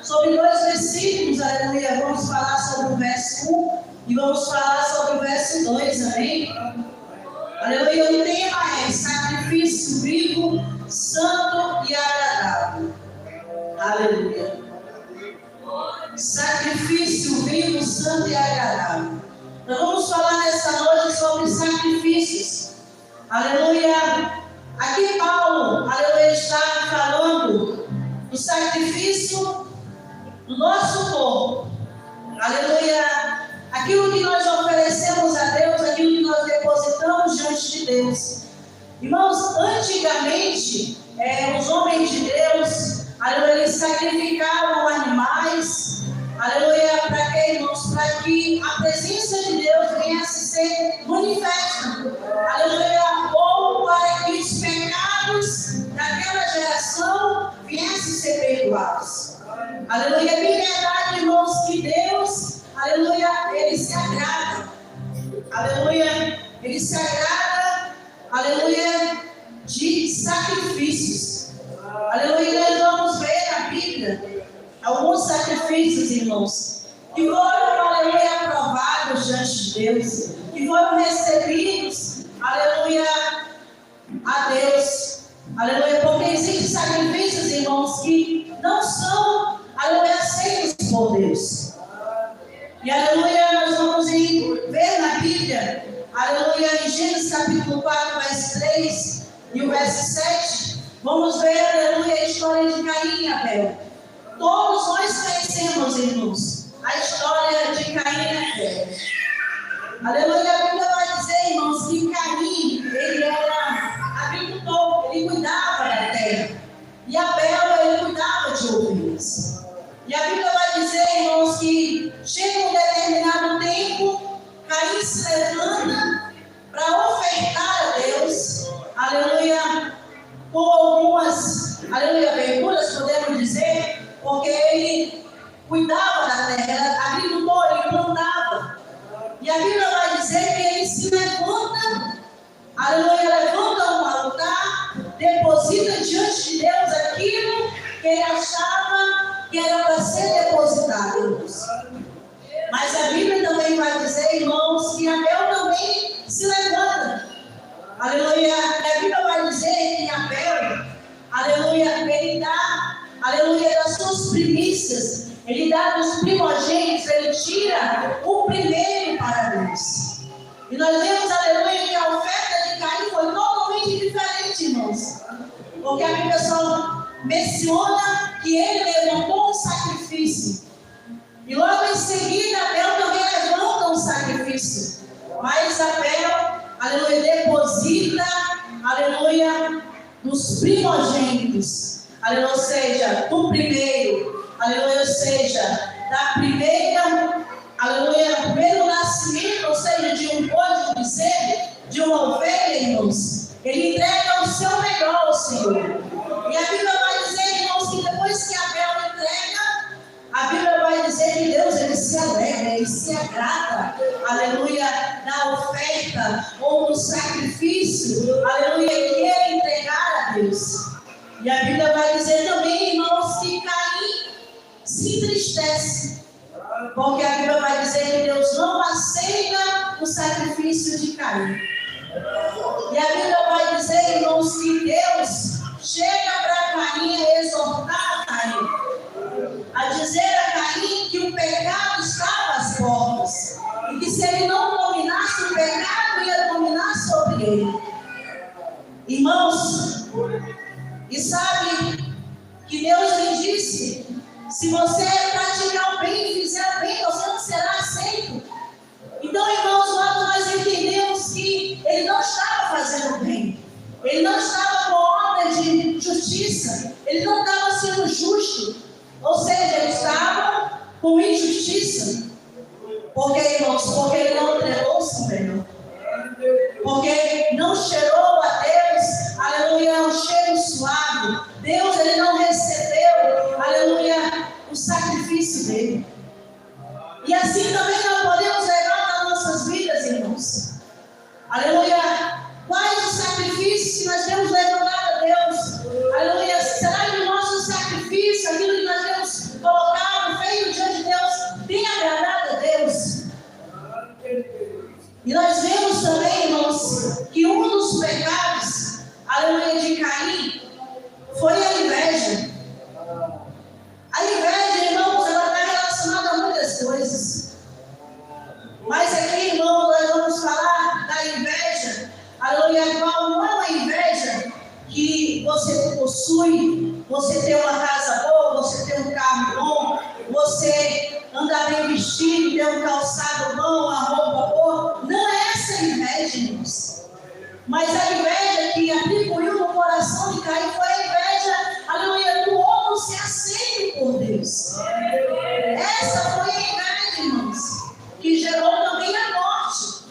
sobre 2 versículos, aleluia. Vamos falar sobre o verso 1 e vamos falar sobre o verso 2, amém? Aleluia. O tema é sacrifício vivo, santo e agradável. Aleluia. Sacrifício vivo, santo e agradável. Nós vamos falar nessa noite sobre sacrifícios. Aleluia. Aqui Paulo, aleluia, está falando do sacrifício do nosso corpo. Aleluia. Aquilo que nós oferecemos a Deus, aquilo que nós depositamos diante de Deus. Irmãos, antigamente, os homens de Deus, aleluia, eles sacrificavam animais, aleluia, para que, irmãos? Para que a presença de Deus viesse ser manifesta, aleluia, ou para que os pecados daquela geração viessem ser perdoados. Aleluia. É bem verdade, irmãos, que Deus, aleluia, Ele se agrada. Aleluia. Ele se agrada, aleluia, de sacrifícios. Aleluia. Nós vamos ver na Bíblia alguns sacrifícios, irmãos, que foram, aleluia, aprovados diante de Deus, que foram recebidos, aleluia, a Deus. Aleluia. Porque existem sacrifícios, irmãos, que não são, aleluia, aceitos por Deus. E aleluia, nós vamos ver na Bíblia, aleluia, em Gênesis capítulo 4, verso 3 e o verso 7, vamos ver, aleluia, a história de Caim e Abel. Todos nós conhecemos, irmãos, a história de Caim e Abel. Aleluia. A Bíblia vai dizer, irmãos, que Caim, ele era agricultor, ele cuidava da terra. E Abel, ele cuidava de ovelhas. E a Bíblia vai dizer, irmãos, que chega um determinado tempo, Caim se levanta para ofertar a Deus, aleluia, com algumas, aleluia, verduras, podemos dizer, porque ele cuidava da terra, era agricultor, ele plantava. E a Bíblia vai dizer que ele se levanta, aleluia, levanta um altar, deposita diante de Deus aquilo que ele achava que era para ser depositado, irmãos. Mas a Bíblia também vai dizer, irmãos, que Abel também se levanta. Aleluia. A Bíblia vai dizer que Abel, aleluia, ele dá, aleluia, das suas primícias, ele dá dos primogênitos, ele tira o primeiro para Deus. E nós vemos, aleluia, que a oferta de Caim foi totalmente diferente, irmãos. Porque a Bíblia só menciona que ele levantou um sacrifício. E logo em seguida, Abel também levanta um sacrifício. Mas Abel, aleluia, deposita, aleluia, nos primogênitos. Aleluia, ou seja, do primeiro. Aleluia, ou seja, da primeira, aleluia, do primeiro nascimento, ou seja, de um boi, de um bezerro, de uma ovelha, irmãos. Ele entrega o seu melhor ao Senhor. E a Bíblia vai dizer, irmãos, que depois que Abel entrega, a Bíblia vai dizer que Deus, ele se alegra, ele se agrada, aleluia, na oferta ou no sacrifício, aleluia, que ele entregar a Deus. E a Bíblia vai dizer também, irmãos, que Caim se entristece, porque a Bíblia vai dizer que Deus não aceita o sacrifício de Caim. E a Bíblia vai dizer, irmãos, que Deus chega para Caim a exortar Caim, a dizer a Caim que o pecado estava às portas, e que se ele não dominasse o pecado, ia dominar sobre ele. Irmãos, e sabe que Deus lhe disse, se você praticar o bem e fizer o bem, você não será aceito. Então, irmãos, logo nós entendemos que ele não estava fazendo bem, ele não estava com obra de justiça, ele não estava sendo justo, ou seja, ele estava com injustiça. Por quê, irmãos? Porque ele não entregou o seu melhor, porque não cheirou a Deus, aleluia, um cheiro suave. Deus, ele não recebeu, aleluia, o sacrifício dele. E assim também nós podemos levar nas nossas vidas, irmãos. Aleluia. Quais os sacrifícios que nós temos levantado a Deus? Aleluia. Será que o nosso sacrifício, aquilo que nós temos colocado um calçado bom, a roupa boa. Não é essa a inveja, irmãos. Mas a inveja que atribuiu no coração de Caim foi a inveja, aleluia, do outro ser aceito por Deus. Essa foi a inveja, irmãos, que gerou também a morte.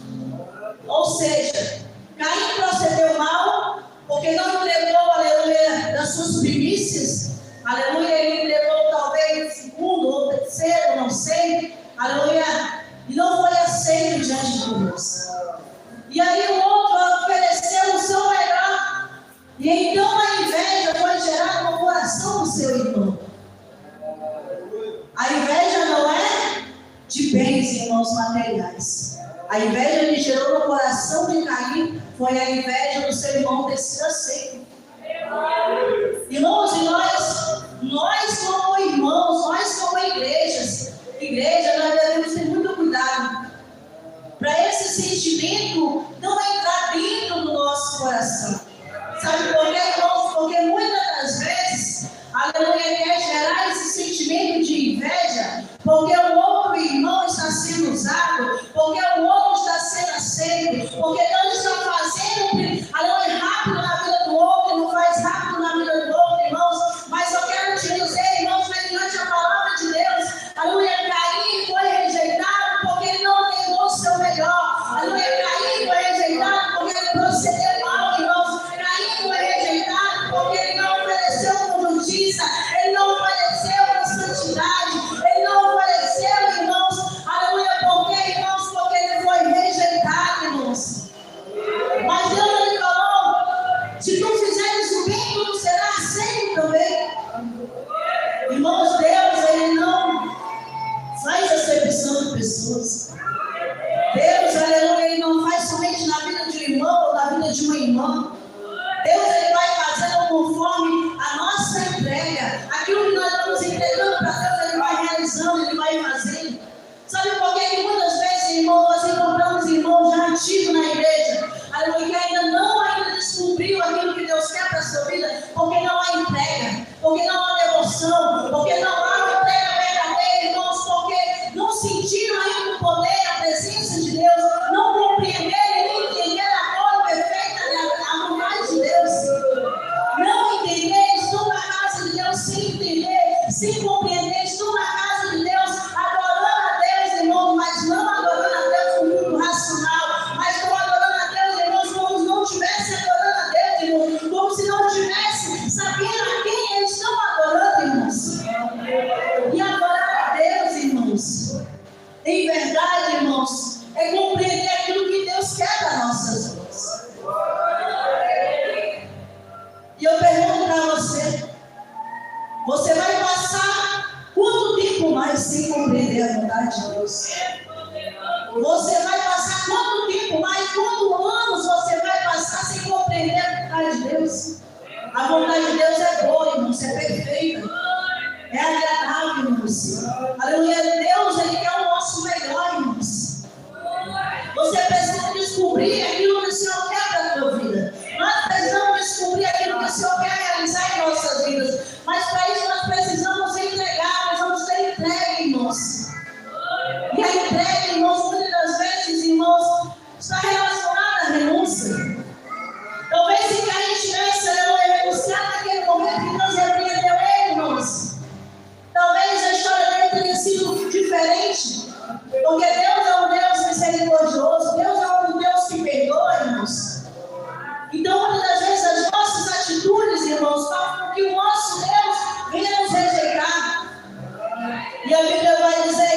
Ou seja, Caim procedeu mal, porque não entregou, aleluia, das suas primícias. Aleluia, ele entregou talvez segundo ou terceiro, não sei. Aleluia, e não foi aceito diante de Deus. E aí o outro ofereceu o seu melhor. E então a inveja foi gerada no coração do seu irmão. A inveja não é de bens, irmãos, materiais. A inveja que gerou no coração de Caim foi a inveja do seu irmão ter sido aceito. Irmãos, e nós como irmãos, nós como igreja, nós devemos ter muito cuidado para esse sentimento não entrar dentro do nosso coração. Sabe por quê, irmãos? Porque muitas das vezes, aleluia, quer gerar esse sentimento de inveja, porque o outro irmão está sendo usado, porque o outro está sendo aceito, porque Deus está fazendo, aleluia, rápido na vida do outro, não faz rápido na vida do outro, irmãos. Mas eu quero te dizer, irmãos, mediante a palavra de Deus, aleluia, Caim foi rejeitado porque ele não negou o seu melhor. Aleluia, Caim foi rejeitado porque ele procedeu mal, irmãos. Caim foi rejeitado porque ele não ofereceu com justiça, ele não ofereceu com santidade, ele não ofereceu, irmãos, aleluia, porque ele foi rejeitado, irmãos. Mas Deus, ele falou, se tu fizeres o bem, tu será aceito também. Irmãos, Deus, ele não faz acepção de pessoas. Deus, aleluia, ele não faz somente na vida de um irmão ou na vida de uma irmã. Deus, ele vai fazendo conforme a nossa entrega. Aquilo que nós estamos entregando para Deus, ele vai realizando, ele vai fazendo. Sabe por que muitas vezes, irmão, nós encontramos irmãos já antigos na igreja, aleluia, que ainda descobriu aquilo que Deus quer para a sua vida, porque não há entrega, porque não há devoção, porque não há entrega verdadeira, irmãos, porque não sentiram ainda o poder, a presença de Deus, não compreenderam e nem entenderam a glória perfeita, a vontade de Deus. Não entender, estou na casa de Deus sem entender, sem compreender, estou na casa de Deus, adorando a Deus, irmãos, mas não adorando a Deus com muito racional, mas estou adorando a Deus, irmãos, como se não estivesse adorando a Deus, irmãos, como se não estivesse sabendo a quem eles estão adorando, irmãos. E adorar a Deus, irmãos, em verdade, irmãos, é compreender aquilo que Deus quer das nossas vidas. E eu pergunto para você, você vai passar quanto tempo mais sem compreender a vontade de Deus? Você vai passar quanto tempo mais, quantos anos você vai passar sem compreender a vontade de Deus? A vontade de Deus é boa, irmãos, é perfeita, é agradável, irmãos. Aleluia, Deus, ele quer o nosso melhor, irmãos. Você precisa descobrir aquilo que o Senhor quer para a tua vida. Nós precisamos descobrir aquilo que o Senhor quer realizar em nossas vidas. Mas para isso nós precisamos entregar, precisamos ter entrega, irmãos. E a entrega, irmãos, muitas das vezes, irmãos, está relacionada à renúncia. Talvez se Caim tivesse renunciado naquele momento que Deus repreendeu ele, irmãos, talvez a história dele teria sido diferente. Porque Deus é um Deus misericordioso, Deus é um Deus que perdoa, irmãos. Então, muitas das vezes, as nossas atitudes, irmãos, fazem com que o nosso Deus venha nos rejeitar. E a Bíblia vai dizer